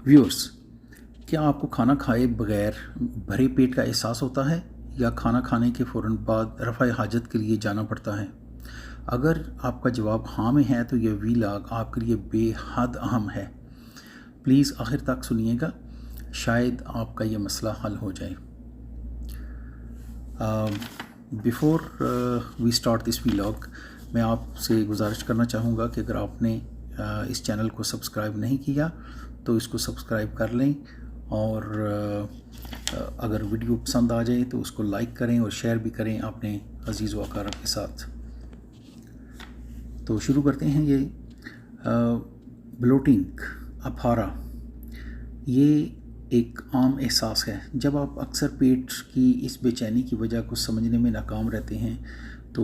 Viewers, क्या आपको खाना खाए बगैर भरे पेट का एहसास होता है या खाना खाने के फ़ौरन बाद रफ़ाए हाजत के लिए जाना पड़ता है? अगर आपका जवाब हाँ में है तो यह वीलॉग आपके लिए बेहद अहम है। प्लीज़ आखिर तक सुनिएगा, शायद आपका यह मसला हल हो जाए। Before we start this vlog, मैं आपसे गुजारिश करना चाहूँगा कि अगर आपने इस चैनल को सब्सक्राइब नहीं किया तो इसको सब्सक्राइब कर लें, और अगर वीडियो पसंद आ जाए तो उसको लाइक करें और शेयर भी करें अपने अजीज़ व अक़ारब के साथ। तो शुरू करते हैं। ये ब्लोटिंग, अफारा, ये एक आम एहसास है। जब आप अक्सर पेट की इस बेचैनी की वजह को समझने में नाकाम रहते हैं तो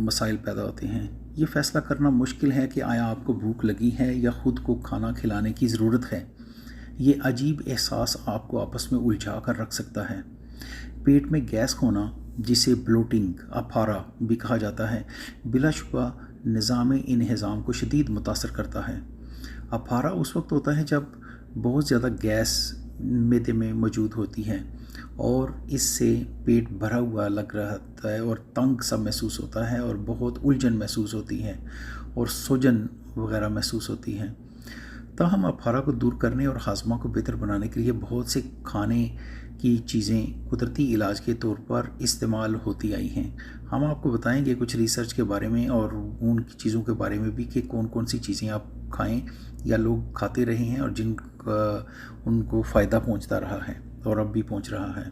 मसाइल पैदा होते हैं। ये फ़ैसला करना मुश्किल है कि आया आपको भूख लगी है या ख़ुद को खाना खिलाने की ज़रूरत है। ये अजीब एहसास आपको आपस में उलझा कर रख सकता है। पेट में गैस होना, जिसे ब्लोटिंग, अफारा भी कहा जाता है, बिलाशुबा निज़ाम इंहिज़ाम को शदीद मुतासर करता है। अफारा उस वक्त होता है जब बहुत ज़्यादा गैस मैदे में मौजूद होती है और इससे पेट भरा हुआ लग रहता है और तंग सा महसूस होता है और बहुत उलझन महसूस होती है और सूजन वगैरह महसूस होती है। ताहम अफारा को दूर करने और हाजमा को बेहतर बनाने के लिए बहुत से खाने की चीज़ें कुदरती इलाज के तौर पर इस्तेमाल होती आई हैं। हम आपको बताएंगे कुछ रिसर्च के बारे में और उन चीज़ों के बारे में भी कि कौन कौन सी चीज़ें आप खाएं या लोग खाते रहे हैं और उनको फ़ायदा पहुंचता रहा है और अब भी पहुंच रहा है।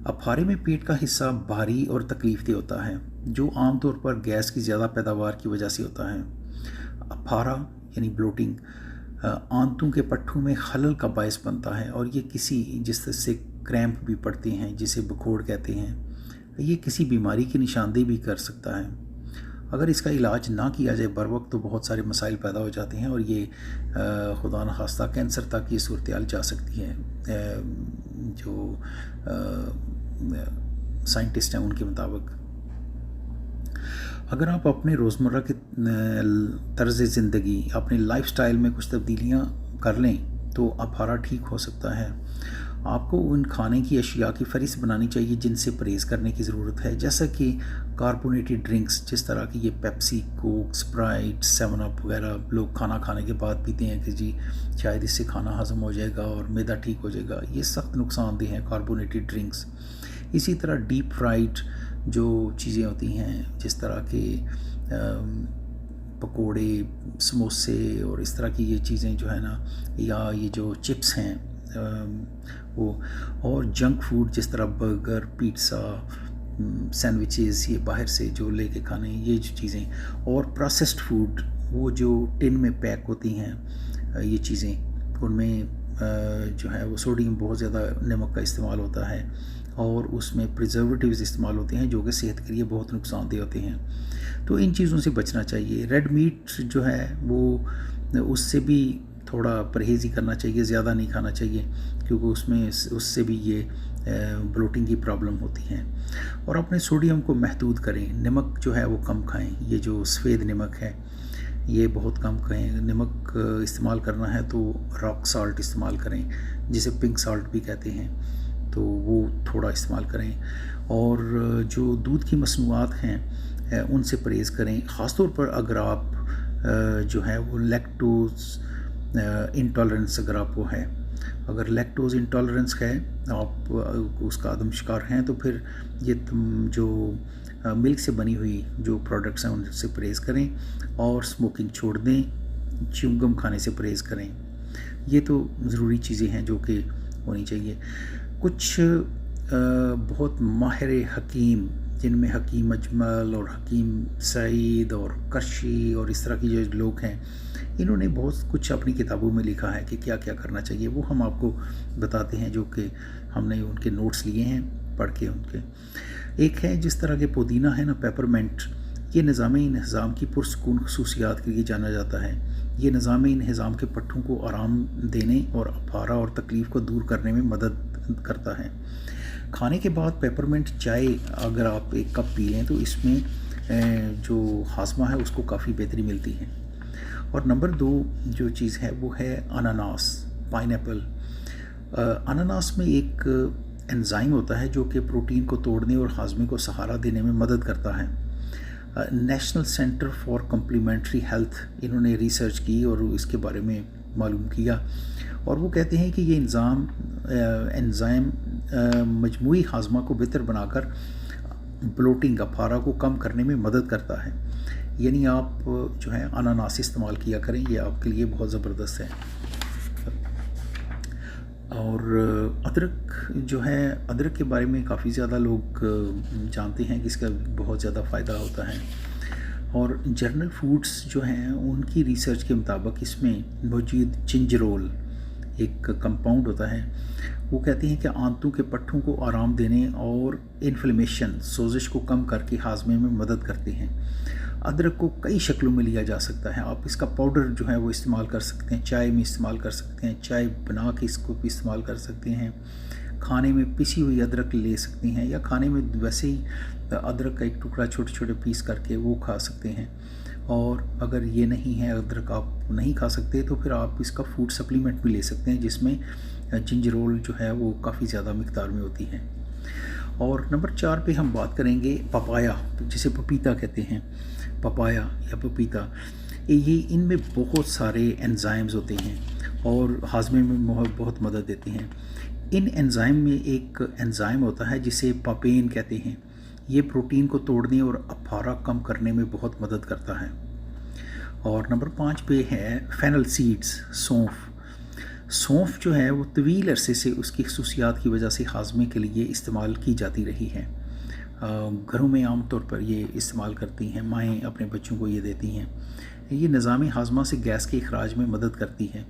अफारे में पेट का हिस्सा भारी और तकलीफ़देह होता है, जो आमतौर पर गैस की ज़्यादा पैदावार की वजह से होता है। अफारा यानी ब्लोटिंग आंतों के पट्ठों में खलल का बायस बनता है और ये जिस तरह से क्रैम्प भी पड़ते हैं, जिसे बखोड़ कहते हैं, ये किसी बीमारी की निशानदेही भी कर सकता है। अगर इसका इलाज ना किया जाए बर वक्त तो बहुत सारे मसाइल पैदा हो जाते हैं और ये खुदा न खास्ता कैंसर तक ये सूरत जा सकती है। जो साइंटिस्ट हैं उनके मुताबिक अगर आप अपने रोज़मर्रा के तर्ज़ ज़िंदगी, अपने लाइफस्टाइल में कुछ तब्दीलियाँ कर लें तो अफारा ठीक हो सकता है। आपको उन खाने की अशिया की फ़हरिस्त बनानी चाहिए जिनसे परहेज़ करने की ज़रूरत है, जैसा कि कार्बोनेटेड ड्रिंक्स, जिस तरह की ये पेप्सी, कोक, स्प्राइट, 7 अप वगैरह लोग खाना खाने के बाद पीते हैं कि जी शायद इससे खाना हज़म हो जाएगा और मैदा ठीक हो जाएगा। ये सख्त नुकसानदेह हैं कार्बोनेटेड ड्रिंक्स। इसी तरह डीप फ्राइड जो चीज़ें होती हैं, जिस तरह के पकोड़े, समोसे और इस तरह की ये चीज़ें जो है ना, या ये जो चिप्स हैं वो, और जंक फूड जिस तरह बर्गर, पिज़्ज़ा, सैंडविचेस, ये बाहर से जो लेके खाने, ये जो चीज़ें, और प्रोसेस्ड फूड, वो जो टिन में पैक होती हैं ये चीज़ें, उनमें जो है वो सोडियम, बहुत ज़्यादा नमक का इस्तेमाल होता है और उसमें प्रिजर्वेटिव्स इस्तेमाल होते हैं जो कि सेहत के लिए बहुत नुकसानदेह होते हैं। तो इन चीज़ों से बचना चाहिए। रेड मीट जो है वो उससे भी थोड़ा परहेज़ ही करना चाहिए, ज़्यादा नहीं खाना चाहिए, क्योंकि उससे भी ये ब्लोटिंग की प्रॉब्लम होती है। और अपने सोडियम को महदूद करें। नमक जो है वो कम खाएं। ये जो सफ़ेद नमक है ये बहुत कम खाएं। नमक इस्तेमाल करना है तो रॉक साल्ट इस्तेमाल करें, जिसे पिंक साल्ट भी कहते हैं, तो वो थोड़ा इस्तेमाल करें। और जो दूध की मसनूआत हैं उनसे परहेज़ करें, ख़ास तौर पर अगर आप जो है वो लैक्टोज़ इंटॉलरेंस अगर आपको है, अगर लैक्टोज़ इंटॉलरेंस है, आप उसका आदम शिकार हैं, तो फिर ये जो मिल्क से बनी हुई जो प्रोडक्ट्स हैं उनसे परहेज़ करें और स्मोकिंग छोड़ दें, च्युइंगम खाने से परहेज़ करें। ये तो ज़रूरी चीज़ें हैं जो कि होनी चाहिए। कुछ बहुत माहिर हकीम, जिनमें हकीम अजमल और हकीम सईद और करशी और इस तरह की जो लोग हैं, इन्होंने बहुत कुछ अपनी किताबों में लिखा है कि क्या क्या करना चाहिए। वो हम आपको बताते हैं, जो कि हमने उनके नोट्स लिए हैं पढ़ के उनके। एक है जिस तरह के पुदीना है ना, पेपरमेंट, ये निज़ाम इंहिज़ाम की पुरसकून खसूसियात के लिए जाना जाता है। ये निज़ाम इंहिज़ाम के पट्ठों को आराम देने और अफारा और तकलीफ़ को दूर करने में मदद करता है। खाने के बाद पेपरमेंट चाय अगर आप एक कप पी लें तो इसमें जो हाजमा है उसको काफ़ी बेहतरी मिलती है। और नंबर 2 जो चीज़ है वो है अनानास। पाइनएप्पल। अनानास में एक एंजाइम होता है जो कि प्रोटीन को तोड़ने और हाजमे को सहारा देने में मदद करता है। National centre for complementary health इन्होंने रिसर्च की और इसके बारे में मालूम किया, और वो कहते हैं कि ये एंजाइम मजमूई हाजमा को बेहतर बनाकर ब्लोटिंग अफारा को कम करने में मदद करता है। यानी आप जो है अनानास इस्तेमाल किया करें, ये आपके लिए बहुत ज़बरदस्त है। और अदरक जो है, अदरक के बारे में काफ़ी ज़्यादा लोग जानते हैं कि इसका बहुत ज़्यादा फ़ायदा होता है। और जर्नल फूड्स जो हैं उनकी रिसर्च के मुताबिक इसमें मौजूद जिंजरोल एक कंपाउंड होता है, वो कहते हैं कि आंतों के पट्टों को आराम देने और इन्फ्लेमेशन सोजिश को कम करके हाजमे में मदद करते हैं। अदरक को कई शक्लों में लिया जा सकता है। आप इसका पाउडर जो है वो इस्तेमाल कर सकते हैं, चाय में इस्तेमाल कर सकते हैं, चाय बना के इसको भी इस्तेमाल कर सकते हैं, खाने में पिसी हुई अदरक ले सकते हैं, या खाने में वैसे ही अदरक का एक टुकड़ा छोटे छोटे पीस करके वो खा सकते हैं। और अगर ये नहीं है, अदरक आप नहीं खा सकते, तो फिर आप इसका फूड सप्लीमेंट भी ले सकते हैं जिसमें जिंजरोल जो है वो काफ़ी ज़्यादा मिकदार में होती है। और नंबर 4 पे हम बात करेंगे पपाया, जिसे पपीता कहते हैं, पपाया या पपीता। ये इनमें बहुत सारे एंजाइम्स होते हैं और हाजमे में बहुत मदद देते हैं। इन एंजाइम में एक एंजाइम होता है जिसे पापेन कहते हैं। ये प्रोटीन को तोड़ने और अफारा कम करने में बहुत मदद करता है। और नंबर 5 पे है फेनल सीड्स, सौंफ। सौंफ जो है वो तवील अरसे से उसकी खसूसियात की वजह से हाजमे के लिए इस्तेमाल की जाती रही है। घरों में आम तौर पर ये इस्तेमाल करती हैं, माएँ अपने बच्चों को ये देती हैं। ये निज़ामी हाजमा से गैस के अखराज में मदद करती है।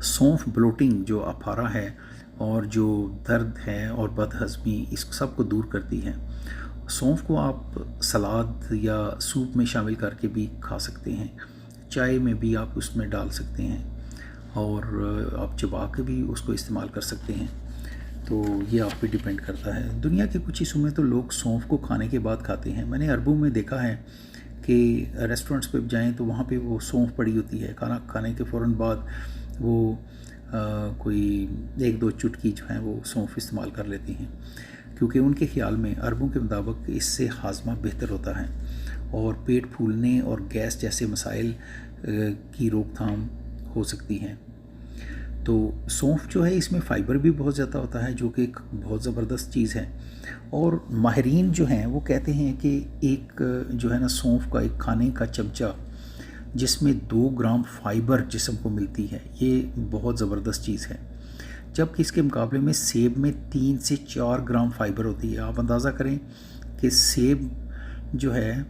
सौंफ ब्लोटिंग जो अफारा है और जो दर्द है और बदहज़मी, इस सब को दूर करती है। सौंफ को आप सलाद या सूप में शामिल करके भी खा सकते हैं, चाय में भी आप उसमें डाल सकते हैं, और आप चबा के भी उसको इस्तेमाल कर सकते हैं। तो ये आप पे डिपेंड करता है। दुनिया के कुछ हिस्सों में तो लोग सौंफ को खाने के बाद खाते हैं। मैंने अरबों में देखा है कि रेस्टोरेंट्स पे जाएं तो वहाँ पे वो सौंफ पड़ी होती है, खाना खाने के फ़ौरन बाद वो कोई 1-2 चुटकी जो है वो सौंफ इस्तेमाल कर लेती हैं, क्योंकि उनके ख़्याल में अरबों के मुताबिक इससे हाजमा बेहतर होता है और पेट फूलने और गैस जैसे मसाइल की रोकथाम हो सकती है। तो सौंफ जो है इसमें फ़ाइबर भी बहुत ज़्यादा होता है, जो कि एक बहुत ज़बरदस्त चीज़ है। और माहिरीन जो हैं वो कहते हैं कि एक जो है ना सौंफ का एक खाने का चमचा जिसमें 2 ग्राम फ़ाइबर जिस्म को मिलती है, ये बहुत ज़बरदस्त चीज़ है। जबकि इसके मुकाबले में सेब में 3 से 4 ग्राम फ़ाइबर होती है। आप अंदाज़ा करें कि सेब जो है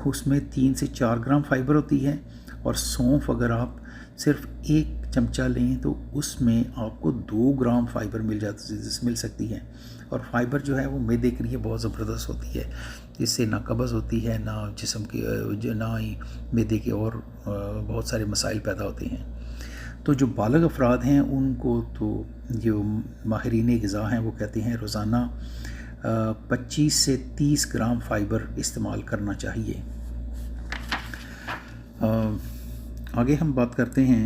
उसमें 3 से 4 ग्राम फ़ाइबर होती है, और सौंफ अगर आप सिर्फ 1 चमचा लें तो उसमें आपको 2 ग्राम फ़ाइबर मिल सकती है। और फ़ाइबर जो है वो मैदे के लिए बहुत ज़बरदस्त होती है, इससे ना कब्ज़ होती है, ना जिस्म के ना ही मैदे के और बहुत सारे मसाइल पैदा होते हैं। तो जो बालिग अफराद हैं उनको तो जो माहिरीन ग़िज़ा हैं वो कहते हैं रोज़ाना 25 से 30 ग्राम फ़ाइबर इस्तेमाल करना चाहिए। आगे हम बात करते हैं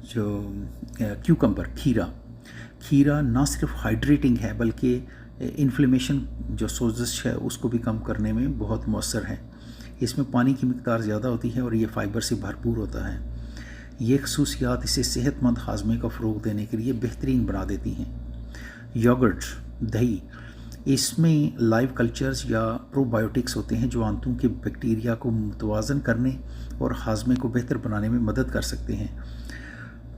जो क्यूकम्बर, खीरा ना सिर्फ हाइड्रेटिंग है बल्कि इन्फ्लेमेशन जो सोजिश है उसको भी कम करने में बहुत मौसर है। इसमें पानी की मिकदार ज़्यादा होती है और ये फ़ाइबर से भरपूर होता है। ये खसूसियात इसे सेहतमंद हाजमे का फ़रोग़ देने के लिए बेहतरीन बना देती हैं। योगर्ट, दही, इसमें लाइव कल्चर्स या प्रोबायोटिक्स होते हैं जो आंतों के बैक्टीरिया को मुतवाज़न करने और हाजमे को बेहतर बनाने में मदद कर सकते हैं।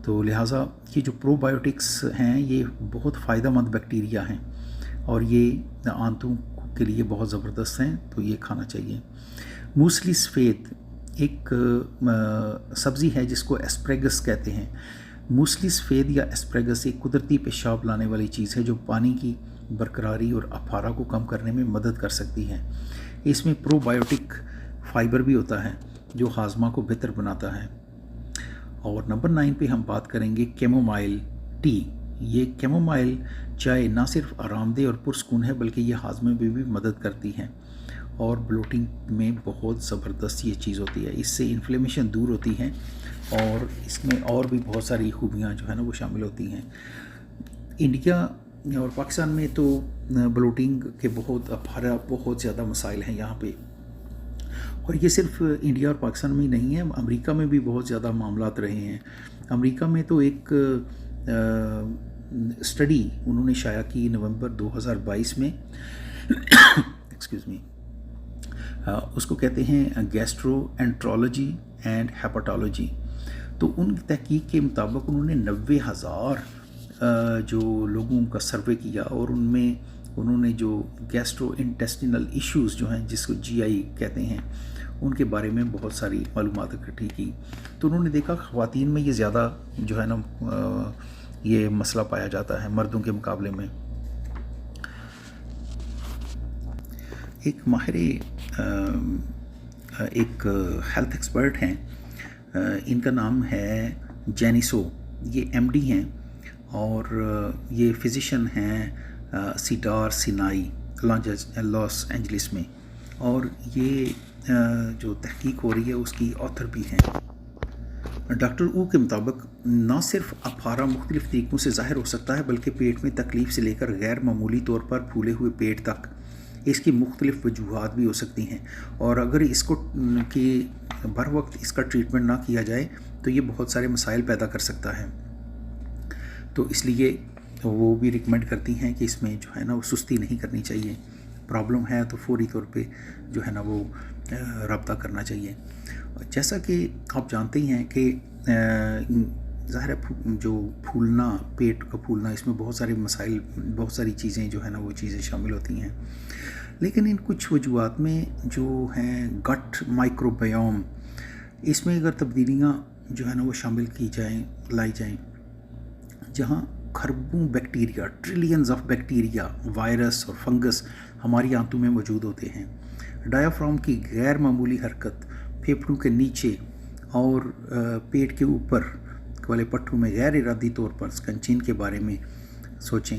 तो लिहाजा ये जो प्रोबायोटिक्स हैं ये बहुत फ़ायदेमंद बैक्टीरिया हैं और ये आंतों के लिए बहुत ज़बरदस्त हैं, तो ये खाना चाहिए। मूसली सफ़ेद एक सब्ज़ी है जिसको एस्प्रेगस कहते हैं। मूसली सफ़ेद या एस्प्रेगस एक कुदरती पेशाब लाने वाली चीज़ है जो पानी की बरकरारी और अफारा को कम करने में मदद कर सकती है। इसमें प्रोबायोटिक फ़ाइबर भी होता है जो हाजमा को बेहतर बनाता है। और नंबर 9 पे हम बात करेंगे कैमोमाइल टी। ये कैमोमाइल चाय ना सिर्फ आरामदेह और पुरस्कून है बल्कि ये हाजमे में भी मदद करती है اور بلوٹنگ میں بہت زبردست یہ چیز ہوتی ہے. اس سے انفلیمیشن دور ہوتی ہے اور اس میں اور بھی بہت ساری خوبیاں جو ہے نا وہ شامل ہوتی ہیں. انڈیا اور پاکستان میں تو بلوٹنگ کے بہت زیادہ مسائل ہیں یہاں پہ, اور یہ صرف انڈیا اور پاکستان میں ہی نہیں ہے, امریکہ میں بھی بہت زیادہ معاملات رہے ہیں. امریکہ میں تو ایک اسٹڈی انہوں نے شائع کی نومبر 2022 میں, ایکسکیوز می, اس کو کہتے ہیں گیسٹرو انٹرولوجی اینڈ ہیپاٹالوجی. تو ان کی تحقیق کے مطابق انہوں نے 90,000 جو لوگوں کا سروے کیا, اور ان میں انہوں نے جو گیسٹرو انٹیسٹینل ایشوز جو ہیں جس کو GI کہتے ہیں ان کے بارے میں بہت ساری معلومات اکٹھی کی. تو انہوں نے دیکھا خواتین میں یہ زیادہ جو ہے نا یہ مسئلہ پایا جاتا ہے مردوں کے مقابلے میں. ایک ماہر ایک ہیلتھ ایکسپرٹ ہیں, ان کا نام ہے جینیسو, یہ MD ہیں اور یہ فزیشین ہیں سیڈار سینائی لاس اینجلس میں, اور یہ جو تحقیق ہو رہی ہے اس کی آتھر بھی ہیں. ڈاکٹر او کے مطابق نہ صرف اپھارا مختلف طریقوں سے ظاہر ہو سکتا ہے بلکہ پیٹ میں تکلیف سے لے کر غیر معمولی طور پر پھولے ہوئے پیٹ تک اس کی مختلف وجوہات بھی ہو سکتی ہیں, اور اگر اس کو کہ بر وقت اس کا ٹریٹمنٹ نہ کیا جائے تو یہ بہت سارے مسائل پیدا کر سکتا ہے. تو اس لیے وہ بھی ریکمینڈ کرتی ہیں کہ اس میں جو ہے نا وہ سستی نہیں کرنی چاہیے, پرابلم ہے تو فوری طور پہ جو ہے نا وہ رابطہ کرنا چاہیے. جیسا کہ آپ جانتے ہی ہیں کہ ظاہر ہے جو پھولنا, پیٹ کا پھولنا, اس میں بہت سارے مسائل, بہت ساری چیزیں جو ہے نا وہ چیزیں شامل ہوتی ہیں, لیکن ان کچھ وجوہات میں جو ہیں گٹ مائکروبیوم, اس میں اگر تبدیلیاں جو ہے نا وہ شامل کی جائیں, لائی جائیں, جہاں کھربوں bacteria, trillions of bacteria, virus اور فنگس ہماری آنتوں میں موجود ہوتے ہیں. ڈایافرام کی غیر معمولی حرکت, پھیپھڑوں کے نیچے اور پیٹ کے اوپر والے پٹھوں میں غیر ارادی طور پر سکنچین کے بارے میں سوچیں.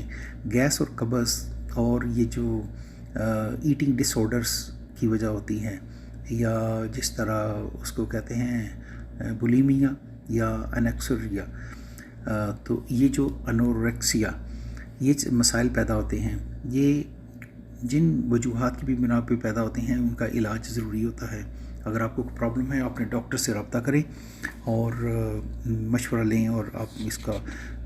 گیس اور قبض اور یہ جو ایٹنگ ڈس آرڈرس کی وجہ ہوتی ہے, یا جس طرح اس کو کہتے ہیں بولیمیا یا انیکسوریا, تو یہ جو انوریکسیا, یہ مسائل پیدا ہوتے ہیں. یہ جن وجوہات کی بھی بنا پہ پیدا ہوتے ہیں ان کا علاج ضروری ہوتا ہے. اگر آپ کو پرابلم ہے اپنے ڈاکٹر سے رابطہ کریں اور مشورہ لیں, اور آپ اس کا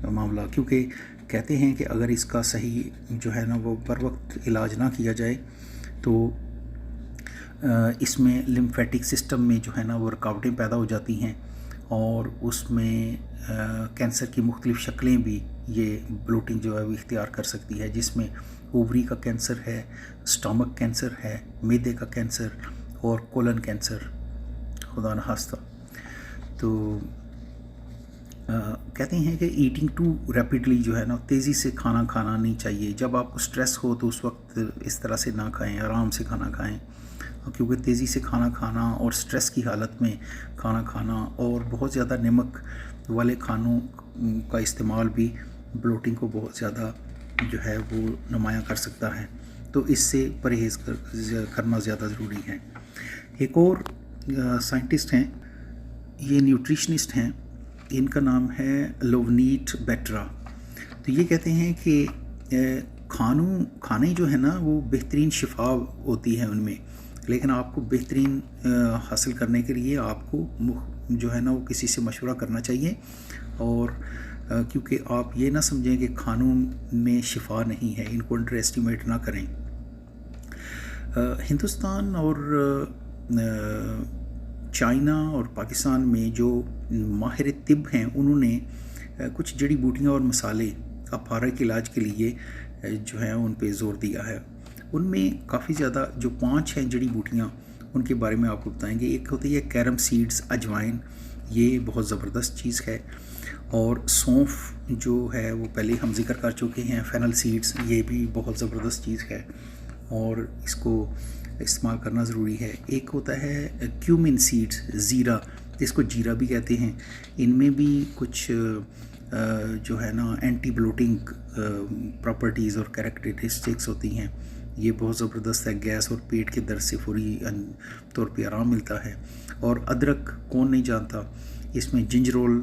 معاملہ, کیونکہ کہتے ہیں کہ اگر اس کا صحیح جو ہے نا وہ بر وقت علاج نہ کیا جائے تو اس میں لمفیٹک سسٹم میں جو ہے نا وہ رکاوٹیں پیدا ہو جاتی ہیں, اور اس میں کینسر کی مختلف شکلیں بھی یہ بلوٹنگ جو ہے وہ اختیار کر سکتی ہے, جس میں اووری کا کینسر ہے, سٹامک کینسر ہے, معدے کا کینسر اور کولن کینسر, خدا نخواستہ. تو کہتے ہیں کہ ایٹنگ ٹو ریپڈلی جو ہے نا تیزی سے کھانا کھانا نہیں چاہیے. جب آپ کو سٹریس ہو تو اس وقت اس طرح سے نہ کھائیں, آرام سے کھانا کھائیں, کیونکہ تیزی سے کھانا کھانا اور سٹریس کی حالت میں کھانا کھانا اور بہت زیادہ نمک والے کھانوں کا استعمال بھی بلوٹنگ کو بہت زیادہ جو ہے وہ نمایاں کر سکتا ہے. تو اس سے پرہیز کرنا زیادہ ضروری ہے. ایک اور سائنٹسٹ ہیں, یہ نیوٹریشنسٹ ہیں, ان کا نام ہے لونیٹ بیٹرا. تو یہ کہتے ہیں کہ کھانے جو ہے نا وہ بہترین شفا ہوتی ہے ان میں, لیکن آپ کو بہترین حاصل کرنے کے لیے آپ کو جو ہے نا وہ کسی سے مشورہ کرنا چاہیے, اور کیونکہ آپ یہ نہ سمجھیں کہ کھانوں میں شفا نہیں ہے, ان کو انڈر ایسٹیمیٹ نہ کریں. ہندوستان اور چائنا اور پاکستان میں جو ماہر طب ہیں انہوں نے کچھ جڑی بوٹیاں اور مسالے اپھارا کے علاج کے لیے جو ہیں ان پہ زور دیا ہے. ان میں کافی زیادہ جو 5 ہیں جڑی بوٹیاں, ان کے بارے میں آپ کو بتائیں گے. ایک ہوتی ہے کیرم سیڈز, اجوائن, یہ بہت زبردست چیز ہے, اور سونف جو ہے وہ پہلے ہم ذکر کر چکے ہیں. فینل سیڈز, یہ بھی بہت زبردست چیز ہے اور اس کو استعمال کرنا ضروری ہے. ایک ہوتا ہے کیومن سیڈز, زیرہ, جس کو جیرا بھی کہتے ہیں. ان میں بھی کچھ جو ہے نا اینٹی بلوٹنگ پراپرٹیز اور کریکٹرسٹکس ہوتی ہیں, یہ بہت زبردست ہے، گیس اور پیٹ کے درد سے فوری طور پہ آرام ملتا ہے۔ اور ادرک کون نہیں جانتا، اس میں جنجرول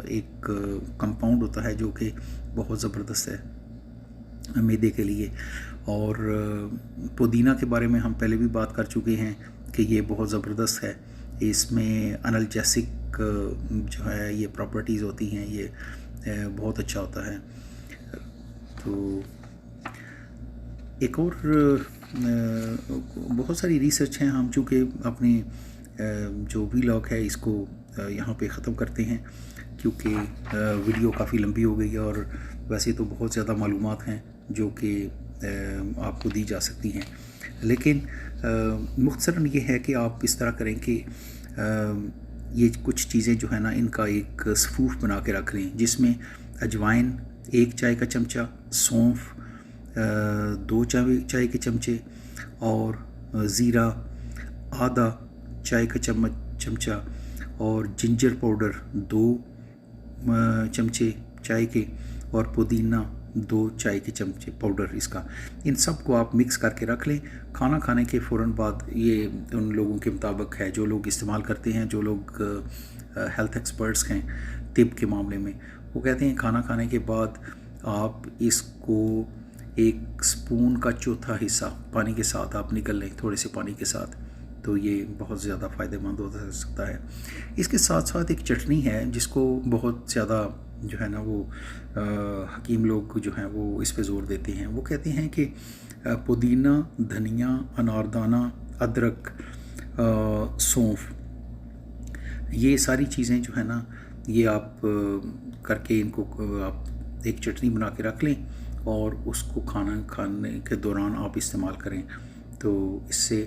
ایک کمپاؤنڈ ہوتا ہے جو کہ بہت زبردست ہے معدے کے لیے۔ اور پودینہ کے بارے میں ہم پہلے بھی بات کر چکے ہیں کہ یہ بہت زبردست ہے، اس میں انالجیسک جو ہے یہ پراپرٹیز ہوتی ہیں، یہ بہت اچھا ہوتا ہے۔ تو ایک اور بہت ساری ریسرچ ہیں، ہم چونکہ اپنی جو ویلاگ ہے اس کو یہاں پہ ختم کرتے ہیں کیونکہ ویڈیو کافی لمبی ہو گئی ہے، اور ویسے تو بہت زیادہ معلومات ہیں جو کہ آپ کو دی جا سکتی ہیں، لیکن مختصراً یہ ہے کہ آپ اس طرح کریں کہ یہ کچھ چیزیں جو ہے نا ان کا ایک صفوف بنا کے رکھ لیں، جس میں اجوائن 1 چائے کا چمچہ، سونف 2 چائے کے چمچے، اور زیرہ آدھا چائے کا چمچہ، اور جنجر پاؤڈر 2 چمچے چائے کے، اور پودینہ 2 چائے کے چمچے پاؤڈر اس کا، ان سب کو آپ مکس کر کے رکھ لیں۔ کھانا کھانے کے فوراً بعد، یہ ان لوگوں کے مطابق ہے جو لوگ استعمال کرتے ہیں، جو لوگ ہیلتھ ایکسپرٹس ہیں طب کے معاملے میں، وہ کہتے ہیں کھانا کھانے کے بعد آپ اس کو 1 سپون کا چوتھا حصہ پانی کے ساتھ آپ نکل لیں، تھوڑے سے پانی کے ساتھ، تو یہ بہت زیادہ فائدہ مند ہو سکتا ہے۔ اس کے ساتھ ساتھ ایک چٹنی ہے جس کو بہت زیادہ جو ہے نا وہ حکیم لوگ جو ہیں وہ اس پہ زور دیتے ہیں، وہ کہتے ہیں کہ پودینہ، دھنیا، اناردانہ، ادرک، سونف، یہ ساری چیزیں جو ہے نا یہ آپ کر کے ان کو آپ ایک چٹنی بنا کے رکھ لیں، اور اس کو کھانے کے دوران آپ استعمال کریں، تو اس سے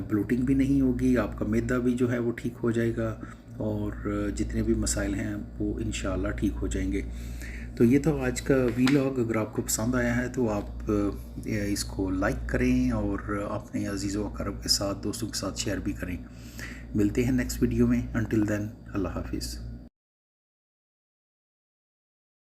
بلوٹنگ بھی نہیں ہوگی، آپ کا معدہ بھی جو ہے وہ ٹھیک ہو جائے گا، اور جتنے بھی مسائل ہیں وہ انشاءاللہ ٹھیک ہو جائیں گے۔ تو یہ تو آج کا ویلاگ، اگر آپ کو پسند آیا ہے تو آپ اس کو لائک کریں، اور اپنے عزیز و اقارب کے ساتھ، دوستوں کے ساتھ شیئر بھی کریں۔ ملتے ہیں نیکسٹ ویڈیو میں، انٹل دین اللہ حافظ۔